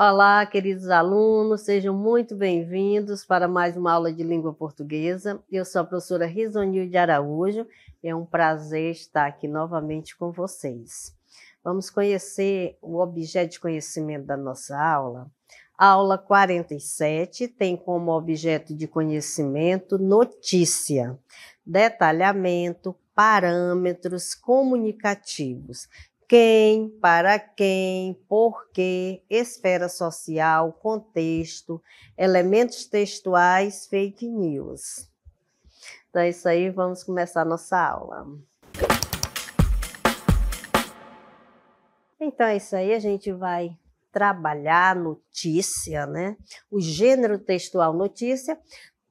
Olá, queridos alunos, sejam muito bem-vindos para mais uma aula de língua portuguesa. Eu sou a professora Risonilde Araújo, é um prazer estar aqui novamente com vocês. Vamos conhecer o objeto de conhecimento da nossa aula. A aula 47 tem como objeto de conhecimento notícia, detalhamento, parâmetros comunicativos. Quem, para quem, por quê, esfera social, contexto, elementos textuais, fake news. Então é isso aí, vamos começar a nossa aula. Então é isso aí, a gente vai trabalhar notícia, né? O gênero textual notícia.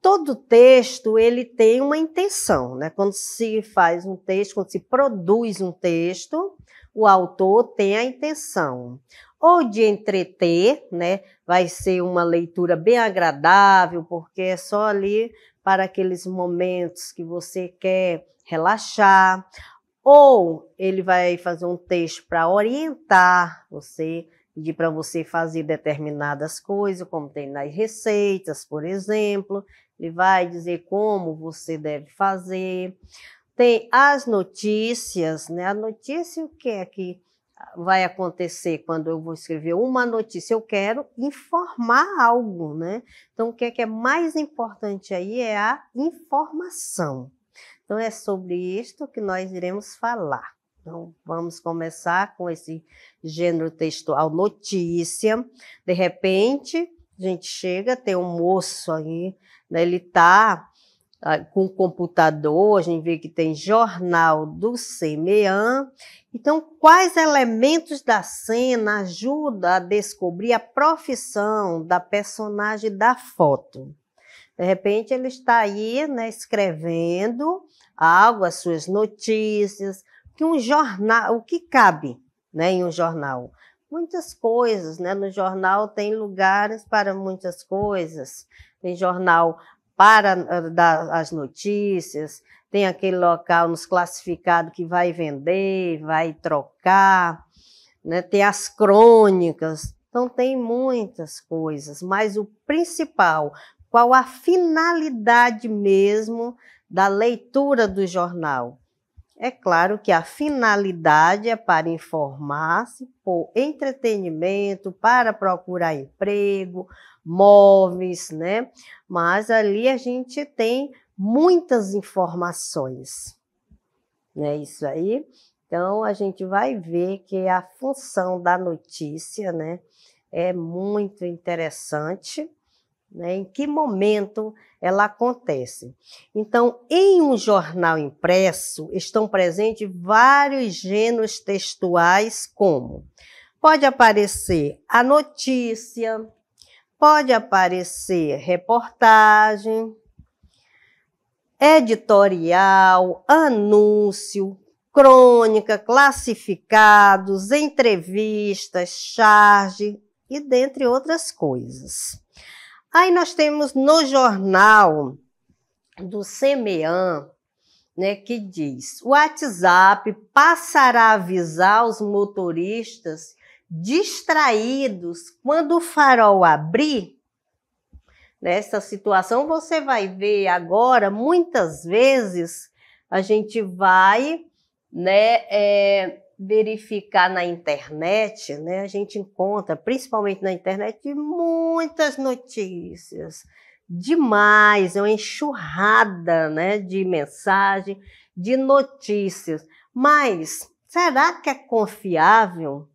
Todo texto, ele tem uma intenção, né? Quando se faz um texto, quando se produz um texto, o autor tem a intenção ou de entreter, né? Vai ser uma leitura bem agradável, porque é só ali para aqueles momentos que você quer relaxar, ou ele vai fazer um texto para orientar você, pedir para você fazer determinadas coisas, como tem nas receitas, por exemplo. Ele vai dizer como você deve fazer. Tem as notícias, né? A notícia, o que é que vai acontecer quando eu vou escrever uma notícia? Eu quero informar algo, né? Então, o que é mais importante aí é a informação. Então, é sobre isto que nós iremos falar. Então, vamos começar com esse gênero textual notícia. De repente, a gente chega, tem um moço aí, né? Ele está com o computador, a gente vê que tem jornal do CMEAN. Então, quais elementos da cena ajudam a descobrir a profissão da personagem da foto? De repente, ele está aí, né, escrevendo algo, as suas notícias, que um jornal, o que cabe, né, em um jornal? Muitas coisas, né? No jornal tem lugares para muitas coisas. Tem jornal para dar as notícias, tem aquele local nos classificados que vai vender, vai trocar, né? Tem as crônicas, então tem muitas coisas, mas o principal, qual a finalidade mesmo da leitura do jornal? É claro que a finalidade é para informar-se, por entretenimento, para procurar emprego, móveis, né? Mas ali a gente tem muitas informações, né? Isso aí. Então, a gente vai ver que a função da notícia, né, é muito interessante, né? Em que momento ela acontece. Então, em um jornal impresso, estão presentes vários gêneros textuais, como pode aparecer a notícia, pode aparecer reportagem, editorial, anúncio, crônica, classificados, entrevistas, charge e dentre outras coisas. Aí nós temos no jornal do CMEAN, né, que diz: o WhatsApp passará a avisar os motoristas distraídos quando o farol abrir. Nessa situação você vai ver agora, muitas vezes, a gente vai, né, verificar na internet, né, a gente encontra, principalmente na internet, muitas notícias, demais, é uma enxurrada, né, de mensagem, de notícias. Mas será que é confiável?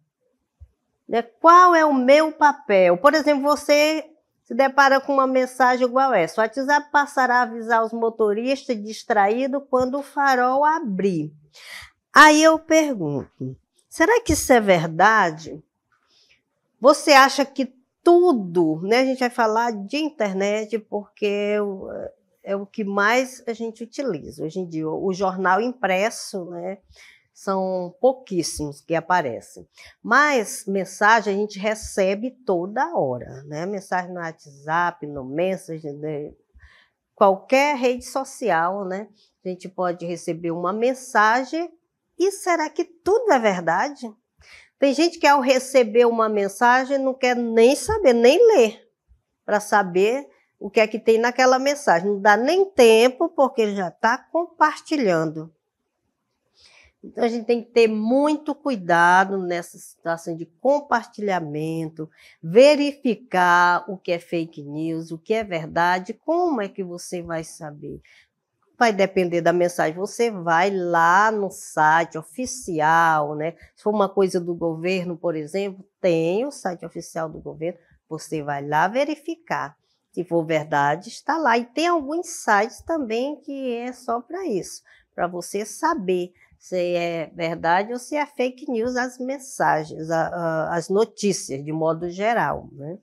Né? Qual é o meu papel? Por exemplo, você se depara com uma mensagem igual essa: o WhatsApp passará a avisar os motoristas distraídos quando o farol abrir. Aí eu pergunto, será que isso é verdade? Você acha que tudo, né? A gente vai falar de internet porque é o que mais a gente utiliza hoje em dia. O jornal impresso, né? São pouquíssimos que aparecem. Mas mensagem a gente recebe toda hora, né? Mensagem no WhatsApp, no Messenger, né? Qualquer rede social, né? A gente pode receber uma mensagem. E será que tudo é verdade? Tem gente que ao receber uma mensagem não quer nem saber, nem ler, para saber o que é que tem naquela mensagem. Não dá nem tempo, porque ele já está compartilhando. Então, a gente tem que ter muito cuidado nessa situação de compartilhamento, verificar o que é fake news, o que é verdade, como é que você vai saber? Vai depender da mensagem. Você vai lá no site oficial, né? Se for uma coisa do governo, por exemplo, tem o site oficial do governo, você vai lá verificar. Se for verdade, está lá. E tem alguns sites também que é só para isso, para você saber se é verdade ou se é fake news as mensagens, as notícias, de modo geral, né?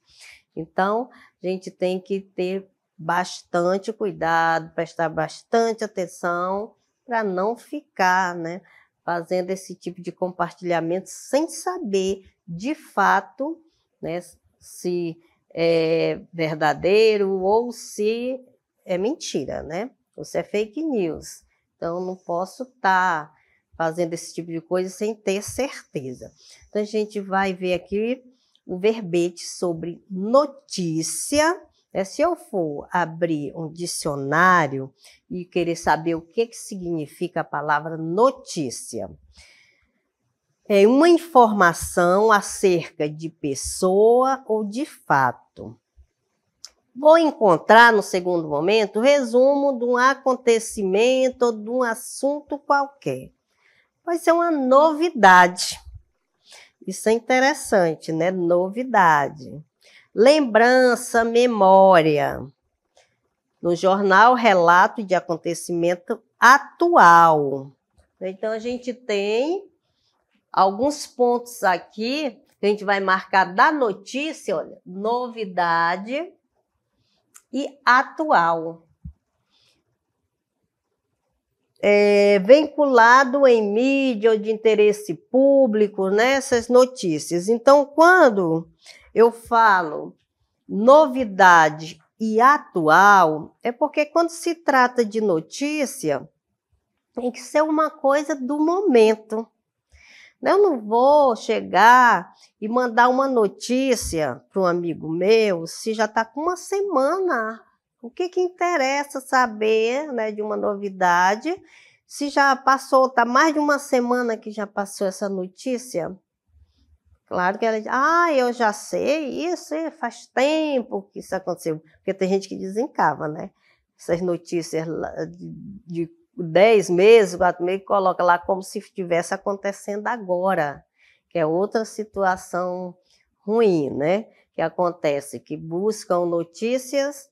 Então, a gente tem que ter bastante cuidado, prestar bastante atenção para não ficar, né, fazendo esse tipo de compartilhamento sem saber, de fato, né, se é verdadeiro ou se é mentira, né? Ou se é fake news. Então, não posso estar fazendo esse tipo de coisa sem ter certeza. Então, a gente vai ver aqui o verbete sobre notícia. Se eu for abrir um dicionário e querer saber o que significa a palavra notícia, é uma informação acerca de pessoa ou de fato. Vou encontrar, no segundo momento, o resumo de um acontecimento ou de um assunto qualquer. Vai ser uma novidade. Isso é interessante, né? Novidade. Lembrança, memória. No jornal, relato de acontecimento atual. Então, a gente tem alguns pontos aqui que a gente vai marcar da notícia, olha, novidade e atual. Vinculado em mídia ou de interesse público, né, essas notícias. Então, quando eu falo novidade e atual, é porque quando se trata de notícia, tem que ser uma coisa do momento. Eu não vou chegar e mandar uma notícia para um amigo meu se já está com uma semana. O que interessa saber, né, de uma novidade, se já passou, está mais de uma semana que já passou essa notícia? Claro que ela diz, eu já sei, isso faz tempo que isso aconteceu. Porque tem gente que desencava, né? Essas notícias de 10 meses, 4 meses, coloca lá como se estivesse acontecendo agora, que é outra situação ruim, né? Que acontece, que buscam notícias,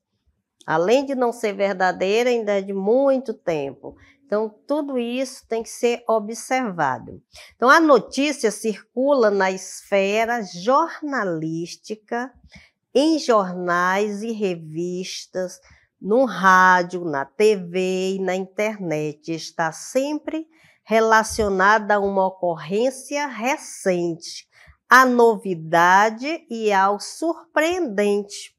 além de não ser verdadeira, ainda é de muito tempo. Então, tudo isso tem que ser observado. Então, a notícia circula na esfera jornalística, em jornais e revistas, no rádio, na TV e na internet. Está sempre relacionada a uma ocorrência recente, à novidade e ao surpreendente.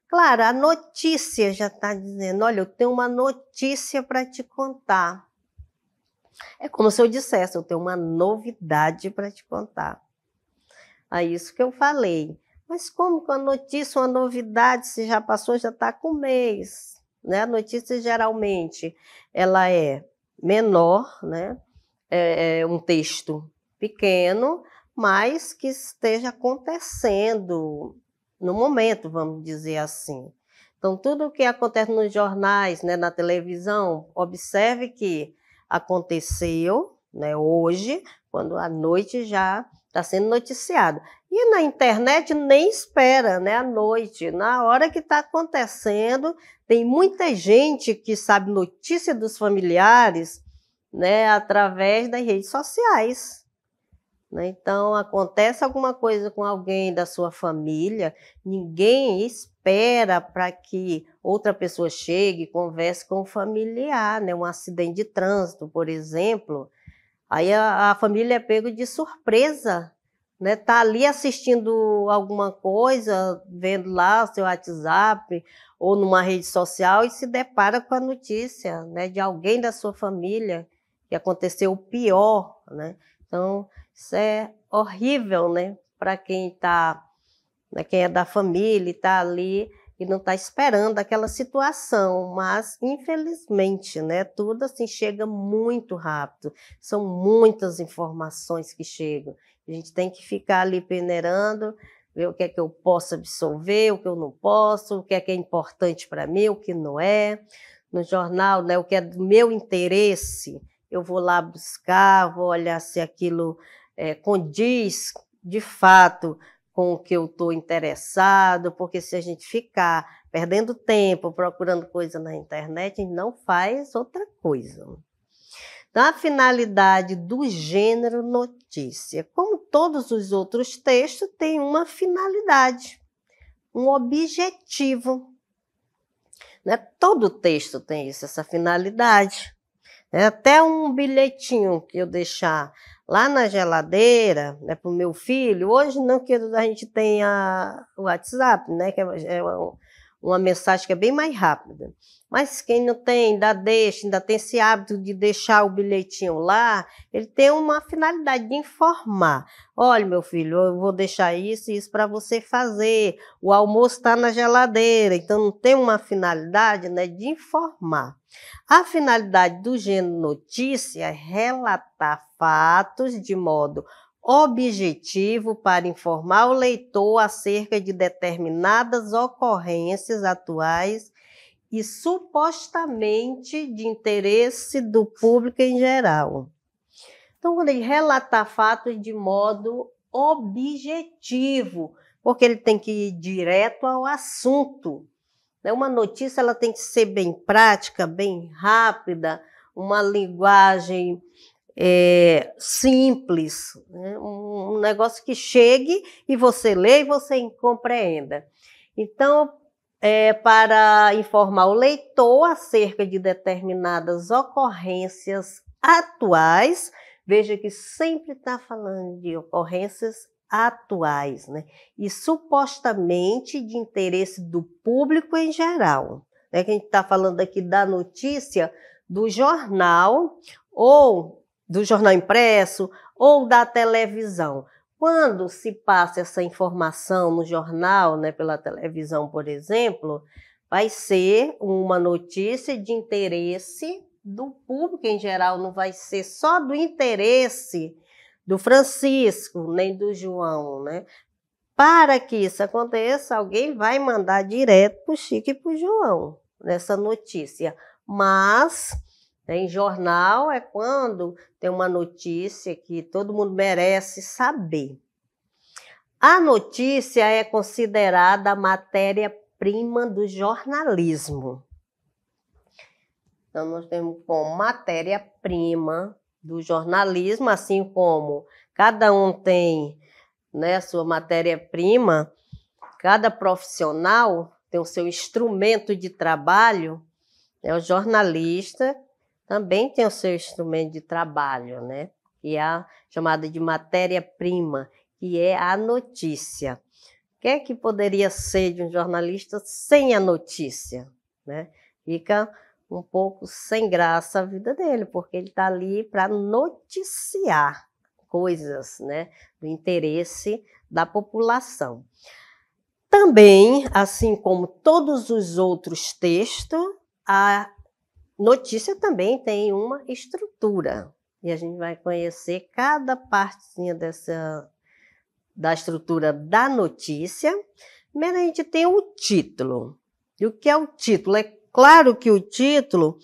Claro, a notícia já está dizendo, olha, eu tenho uma notícia para te contar. É como se eu dissesse, eu tenho uma novidade para te contar. É isso que eu falei. Mas como que uma notícia, uma novidade, se já passou, já está com um mês, né? A notícia, geralmente, ela é menor, né? É um texto pequeno, mas que esteja acontecendo no momento, vamos dizer assim. Então, tudo o que acontece nos jornais, né, na televisão, observe que aconteceu, né, hoje, quando à noite já está sendo noticiado. E na internet nem espera, né, à noite, na hora que está acontecendo, tem muita gente que sabe notícia dos familiares, né, através das redes sociais. Então, acontece alguma coisa com alguém da sua família, ninguém espera para que outra pessoa chegue e converse com o familiar, né? Um acidente de trânsito, por exemplo. Aí a família é pego de surpresa, né? Tá ali assistindo alguma coisa, vendo lá o seu WhatsApp ou numa rede social e se depara com a notícia, né, de alguém da sua família que aconteceu o pior, né? Então, Isso é horrível, né? Para quem tá, né, quem é da família e está ali e não está esperando aquela situação, mas infelizmente, né, tudo assim chega muito rápido, são muitas informações que chegam, a gente tem que ficar ali peneirando, ver o que é que eu posso absorver, o que eu não posso, o que é importante para mim, o que não é. No jornal, né, o que é do meu interesse, eu vou lá buscar, vou olhar se aquilo condiz de fato com o que eu estou interessado, porque se a gente ficar perdendo tempo procurando coisa na internet, a gente não faz outra coisa. Então, a finalidade do gênero notícia, como todos os outros textos, tem uma finalidade, um objetivo. Né? Todo texto tem isso, essa finalidade. Até um bilhetinho que eu deixar lá na geladeira, né, para o meu filho, hoje não, que a gente tem o WhatsApp, né, que é uma mensagem que é bem mais rápida. Mas quem não tem, ainda tem esse hábito de deixar o bilhetinho lá, ele tem uma finalidade de informar. Olha, meu filho, eu vou deixar isso e isso para você fazer. O almoço está na geladeira, então não tem uma finalidade, né, de informar. A finalidade do gênero notícia é relatar fatos de modo objetivo para informar o leitor acerca de determinadas ocorrências atuais e supostamente de interesse do público em geral. Então, quando ele relatar fatos de modo objetivo, porque ele tem que ir direto ao assunto. Uma notícia ela tem que ser bem prática, bem rápida, uma linguagem simples, né? Um negócio que chegue e você lê e você compreenda. Então, para informar o leitor acerca de determinadas ocorrências atuais, veja que sempre está falando de ocorrências atuais, né? E supostamente de interesse do público em geral. Né? Que a gente está falando aqui da notícia do jornal, ou do jornal impresso, ou da televisão. Quando se passa essa informação no jornal, né, pela televisão, por exemplo, vai ser uma notícia de interesse do público em geral, não vai ser só do interesse do Francisco, nem do João, né? Para que isso aconteça, alguém vai mandar direto para o Chico e para o João, nessa notícia. Mas em jornal é quando tem uma notícia que todo mundo merece saber. A notícia é considerada a matéria-prima do jornalismo. Então, nós temos como matéria-prima do jornalismo, assim como cada um tem, né, sua matéria-prima, cada profissional tem o seu instrumento de trabalho, né, o jornalista também tem o seu instrumento de trabalho, né, que é a chamada de matéria-prima, que é a notícia. O que é que poderia ser de um jornalista sem a notícia? Né? Fica um pouco sem graça a vida dele, porque ele está ali para noticiar coisas, né, do interesse da população. Também, assim como todos os outros textos, a notícia também tem uma estrutura. E a gente vai conhecer cada partezinha da estrutura da notícia. Primeiro a gente tem o título. E o que é o título? É claro que o título,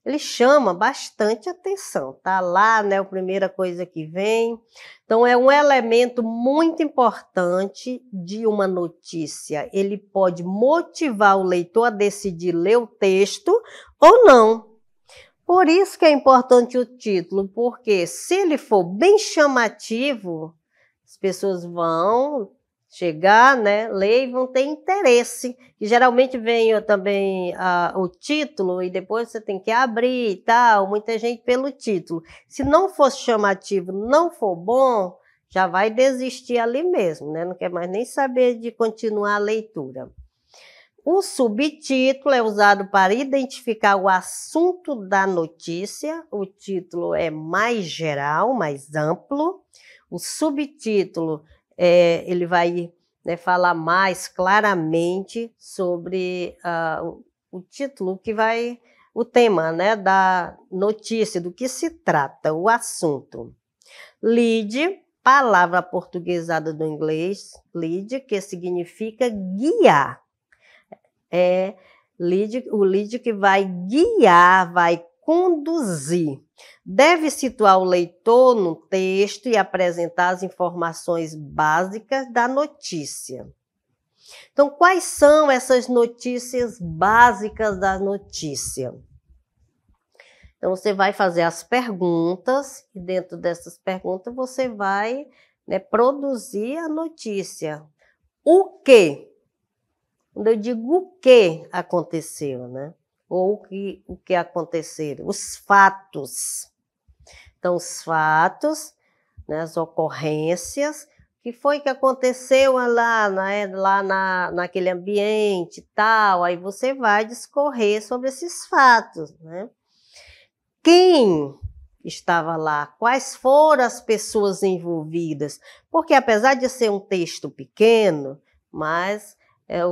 ele chama bastante atenção. Tá lá, né, a primeira coisa que vem. Então, é um elemento muito importante de uma notícia. Ele pode motivar o leitor a decidir ler o texto ou não. Por isso que é importante o título, porque se ele for bem chamativo, as pessoas vão chegar, né, ler e vão ter interesse. E geralmente vem também o título e depois você tem que abrir e tal, muita gente pelo título. Se não for chamativo, não for bom, já vai desistir ali mesmo, né? Não quer mais nem saber de continuar a leitura. O subtítulo é usado para identificar o assunto da notícia. O título é mais geral, mais amplo. O subtítulo, ele vai, né, falar mais claramente sobre o título, o tema, né, da notícia, do que se trata, o assunto. Lead, palavra aportuguesada do inglês, lead, que significa guiar. O lead que vai guiar, vai conduzir. Deve situar o leitor no texto e apresentar as informações básicas da notícia. Então, quais são essas notícias básicas da notícia? Então, você vai fazer as perguntas e dentro dessas perguntas você vai, né, produzir a notícia. O quê? Quando eu digo o que aconteceu, né? Ou o que aconteceram, os fatos. Então, os fatos, né, as ocorrências, o que foi que aconteceu lá naquele ambiente e tal, aí você vai discorrer sobre esses fatos, né? Quem estava lá? Quais foram as pessoas envolvidas? Porque apesar de ser um texto pequeno, mas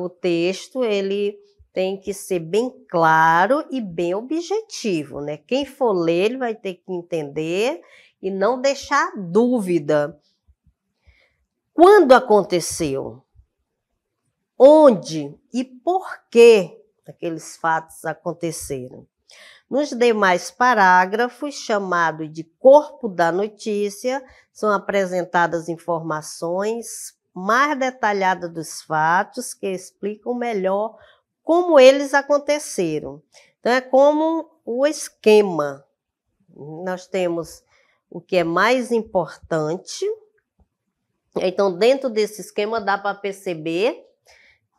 o texto ele tem que ser bem claro e bem objetivo, né? Quem for ler, ele vai ter que entender e não deixar dúvida. Quando aconteceu? Onde e por que aqueles fatos aconteceram? Nos demais parágrafos, chamado de corpo da notícia, são apresentadas informações mais detalhadas dos fatos que explicam melhor como eles aconteceram. Então, é como o esquema. Nós temos o que é mais importante. Então, dentro desse esquema, dá para perceber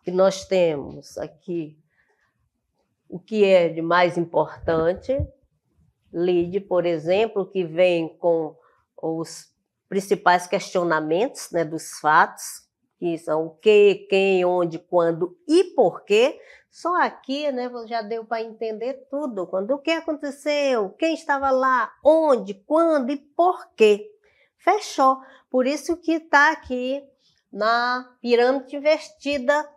que nós temos aqui o que é de mais importante. Lead, por exemplo, que vem com os principais questionamentos, né, dos fatos, que são o que, quem, onde, quando e por quê. Só aqui, né, já deu para entender tudo. O que aconteceu, quem estava lá, onde, quando e por quê. Fechou. Por isso que está aqui na pirâmide invertida,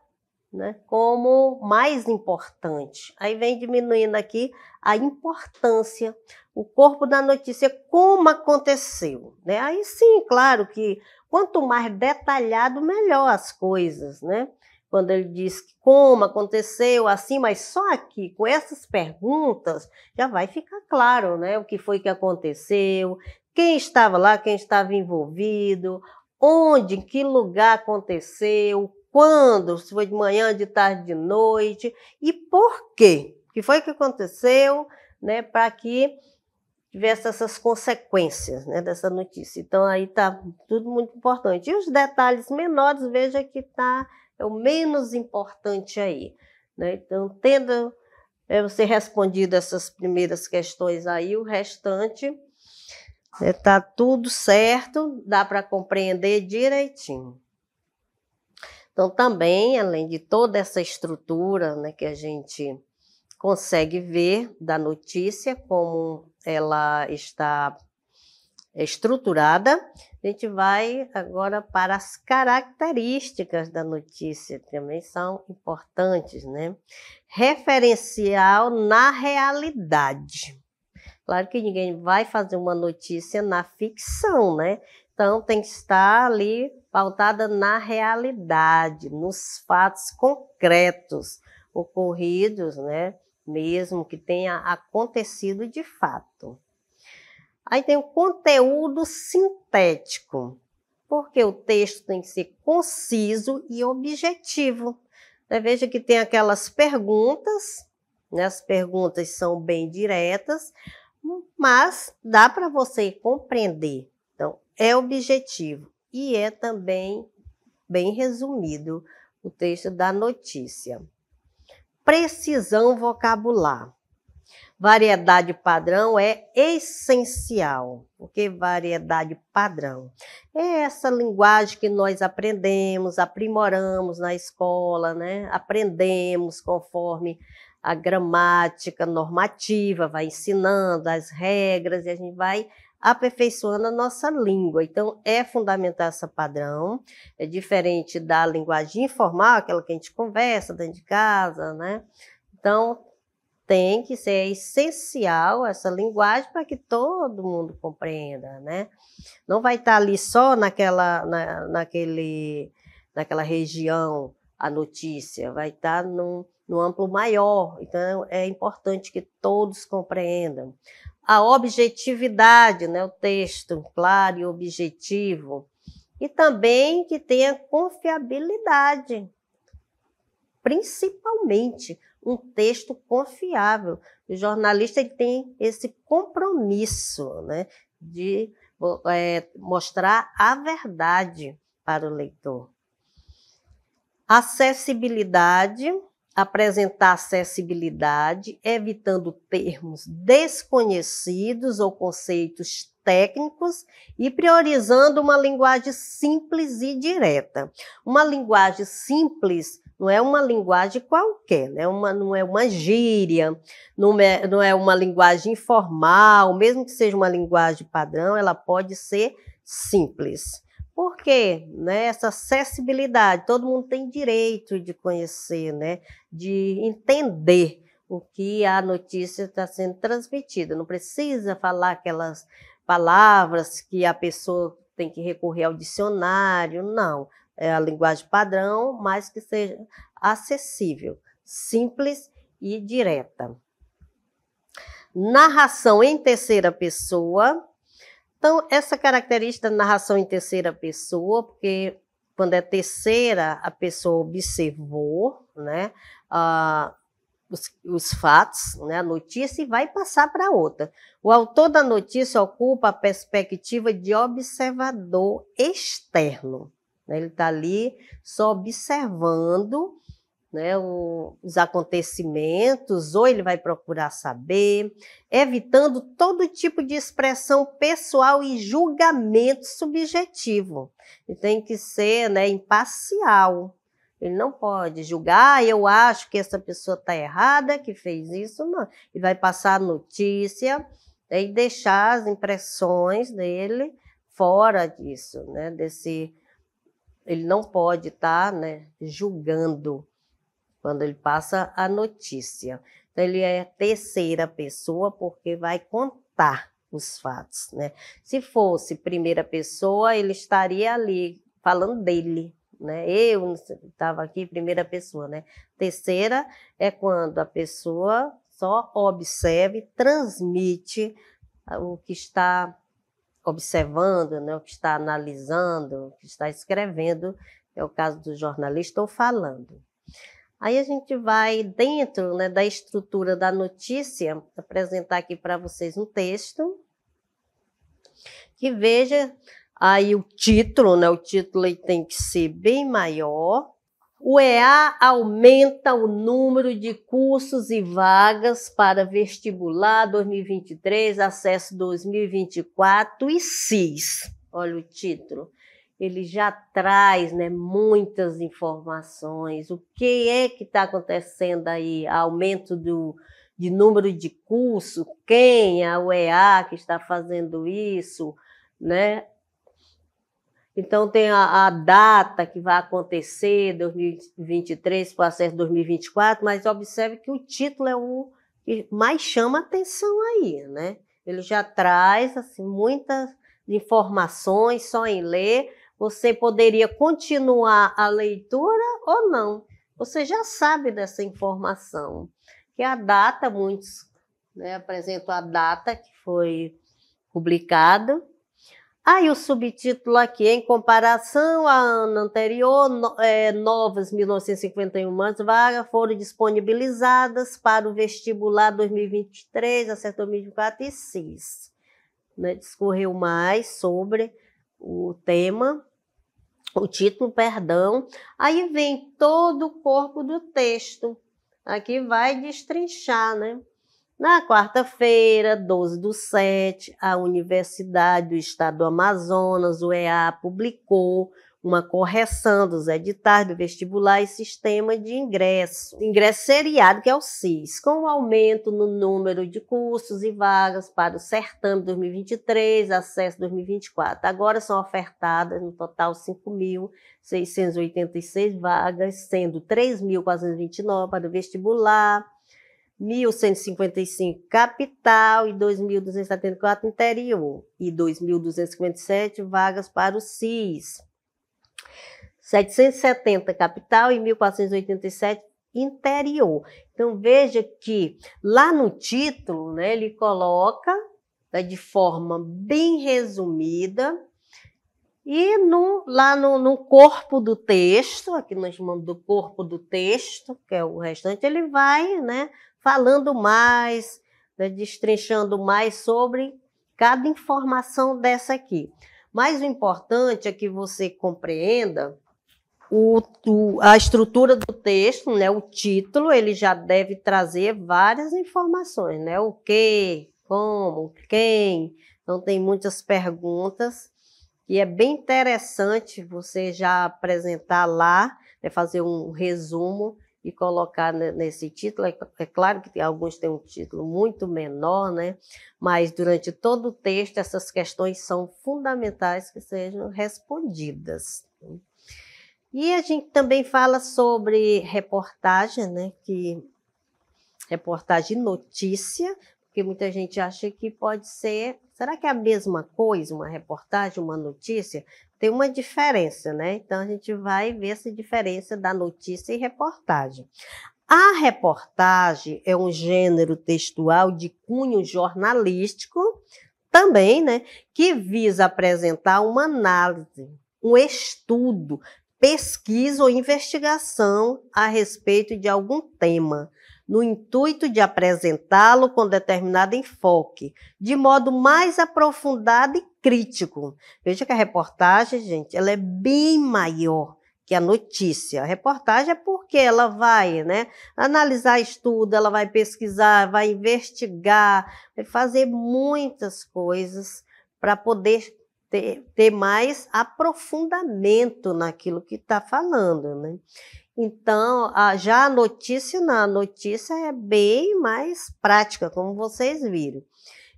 né, como mais importante. Aí vem diminuindo aqui a importância, o corpo da notícia, como aconteceu, né? Aí sim, claro que quanto mais detalhado, melhor as coisas, né? Quando ele diz como aconteceu, assim, mas só aqui, com essas perguntas, já vai ficar claro, né? O que foi que aconteceu, quem estava lá, quem estava envolvido, onde, em que lugar aconteceu, quando, se foi de manhã, de tarde, de noite, e por quê? O que foi que aconteceu, né, para que tivesse essas consequências, né, dessa notícia. Então, aí está tudo muito importante. E os detalhes menores, veja que é o menos importante aí, né? Então, tendo você respondido essas primeiras questões aí, o restante está tudo certo, dá para compreender direitinho. Então, também, além de toda essa estrutura, né, que a gente consegue ver da notícia, como ela está estruturada, a gente vai agora para as características da notícia, que também são importantes, né? Referencial na realidade. Claro que ninguém vai fazer uma notícia na ficção, né? Então, tem que estar ali pautada na realidade, nos fatos concretos ocorridos, né? Mesmo que tenha acontecido de fato. Aí tem o conteúdo sintético, porque o texto tem que ser conciso e objetivo. Veja que tem aquelas perguntas, né? As perguntas são bem diretas, mas dá para você compreender. Então, é objetivo e é também bem resumido o texto da notícia. Precisão vocabular. Variedade padrão é essencial. O que é variedade padrão? É essa linguagem que nós aprendemos, aprimoramos na escola, né? Aprendemos conforme a gramática normativa vai ensinando as regras e a gente vai aperfeiçoando a nossa língua. Então, é fundamental esse padrão, é diferente da linguagem informal, aquela que a gente conversa dentro de casa, né? Então, tem que ser essencial essa linguagem para que todo mundo compreenda, né? Não vai estar ali só naquela região a notícia, vai estar no amplo maior. Então, é importante que todos compreendam. A objetividade, né? O texto claro e objetivo. E também que tenha confiabilidade, principalmente um texto confiável. O jornalista ele tem esse compromisso, né, de mostrar a verdade para o leitor. Acessibilidade, apresentar acessibilidade, evitando termos desconhecidos ou conceitos técnicos e priorizando uma linguagem simples e direta. Uma linguagem simples não é uma linguagem qualquer, né? Não é uma gíria, não é uma linguagem informal, mesmo que seja uma linguagem padrão, ela pode ser simples. Por quê? Né? Essa acessibilidade, todo mundo tem direito de conhecer, né? De entender o que a notícia está sendo transmitida. Não precisa falar aquelas palavras que a pessoa tem que recorrer ao dicionário, não. É a linguagem padrão, mas que seja acessível, simples e direta. Narração em terceira pessoa. Então, essa característica da narração em terceira pessoa, porque quando é terceira, a pessoa observou, né, os fatos, né, a notícia, e vai passar para outra. O autor da notícia ocupa a perspectiva de observador externo. Ele está ali só observando, né, os acontecimentos, ou ele vai procurar saber, evitando todo tipo de expressão pessoal e julgamento subjetivo. Ele tem que ser, né, imparcial. Ele não pode julgar, eu acho que essa pessoa está errada, que fez isso, não. Ele vai passar a notícia, né, e deixar as impressões dele fora disso, né, ele não pode estar, né, julgando quando ele passa a notícia. Então, ele é terceira pessoa porque vai contar os fatos, né? Se fosse primeira pessoa, ele estaria ali falando dele, né? Eu estava aqui, primeira pessoa, né? Terceira é quando a pessoa só observa e transmite o que está observando, né, o que está analisando, o que está escrevendo, é o caso do jornalista ou falando. Aí a gente vai dentro, né, da estrutura da notícia, apresentar aqui para vocês um texto, que veja aí o título, né, o título aí tem que ser bem maior. O EA aumenta o número de cursos e vagas para vestibular 2023, acesso 2024 e CIS. Olha o título. Ele já traz, né, muitas informações. O que é que está acontecendo aí? Aumento de número de curso? Quem é o EA que está fazendo isso? Né? Então, tem a data que vai acontecer, 2023, para o acesso 2024, mas observe que o título é o que mais chama atenção aí, né? Ele já traz, assim, muitas informações só em ler. Você poderia continuar a leitura ou não. Você já sabe dessa informação. Que a data, muitos, né, apresentam a data que foi publicada. Aí o subtítulo aqui, em comparação ao ano anterior, novas 1.951 vagas foram disponibilizadas para o vestibular 2023, acesso 2024 e CIS. Né, discorreu mais sobre o tema, o título, perdão. Aí vem todo o corpo do texto. Aqui vai destrinchar, né? Na quarta-feira, 12/7, a Universidade do Estado do Amazonas, o EA, publicou uma correção dos editais do vestibular e sistema de ingresso seriado, que é o SIS, com o aumento no número de cursos e vagas para o certame 2023, acesso 2024. Agora são ofertadas, no total, 5.686 vagas, sendo 3.429 para o vestibular, 1.155 capital e 2.274 interior, e 2.257 vagas para o SIS. 770 capital e 1.487 interior. Então, veja que lá no título, né, ele coloca, né, de forma bem resumida, e lá no corpo do texto, aqui nós chamamos do corpo do texto, que é o restante, ele vai, né, falando mais, né, destrinchando mais sobre cada informação dessa aqui. Mas o importante é que você compreenda a estrutura do texto, né? O título, ele já deve trazer várias informações, né? O que, como, quem. Então, tem muitas perguntas e é bem interessante você já apresentar lá, né? Fazer um resumo e colocar nesse título. É claro que alguns têm um título muito menor, né? Mas durante todo o texto, essas questões são fundamentais que sejam respondidas. E a gente também fala sobre reportagem, né? Reportagem notícia, porque muita gente acha que pode ser... Será que é a mesma coisa, uma reportagem, uma notícia? Tem uma diferença, né? Então, a gente vai ver essa diferença da notícia e reportagem. A reportagem é um gênero textual de cunho jornalístico, também, né? Que visa apresentar uma análise, um estudo, pesquisa ou investigação a respeito de algum tema, no intuito de apresentá-lo com determinado enfoque, de modo mais aprofundado e crítico. Veja que a reportagem, gente, ela é bem maior que a notícia. A reportagem é porque ela vai, né, analisar estudo, ela vai pesquisar, vai investigar, vai fazer muitas coisas para poder ter mais aprofundamento naquilo que está falando, né? Então, já a notícia, não, a notícia é bem mais prática, como vocês viram.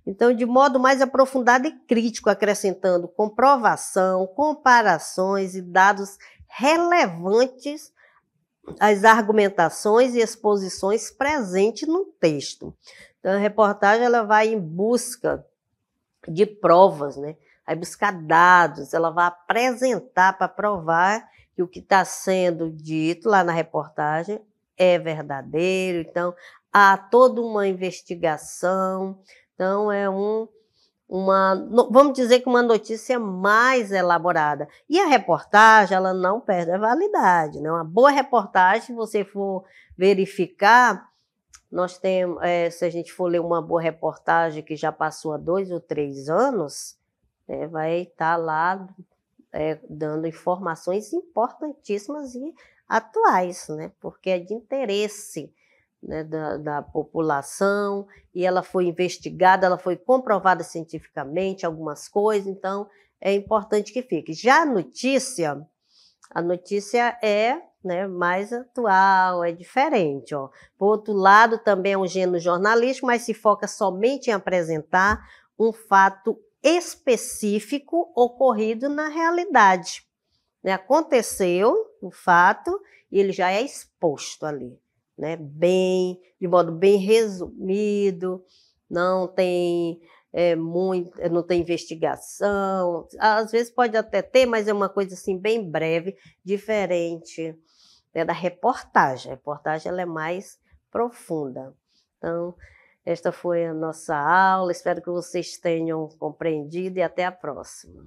Então, de modo mais aprofundado e crítico, acrescentando comprovação, comparações e dados relevantes às argumentações e exposições presentes no texto. Então, a reportagem ela vai em busca de provas, né? Vai buscar dados, ela vai apresentar para provar que o que está sendo dito lá na reportagem é verdadeiro. Então, há toda uma investigação. Então, vamos dizer que uma notícia mais elaborada. E a reportagem, ela não perde a validade, né? Uma boa reportagem, se você for verificar, nós temos, se a gente for ler uma boa reportagem que já passou há 2 ou 3 anos, vai estar lá dando informações importantíssimas e atuais, né? Porque é de interesse, né, da população, e ela foi investigada, ela foi comprovada cientificamente, algumas coisas, então é importante que fique. Já a notícia é, né, mais atual, é diferente. Ó. Por outro lado, também é um gênero jornalístico, mas se foca somente em apresentar um fato específico ocorrido na realidade. Né? Aconteceu o fato e ele já é exposto ali, né? De modo bem resumido, não tem não tem investigação, às vezes pode até ter, mas é uma coisa assim bem breve, diferente, né, da reportagem. A reportagem ela é mais profunda. Então, esta foi a nossa aula, espero que vocês tenham compreendido e até a próxima.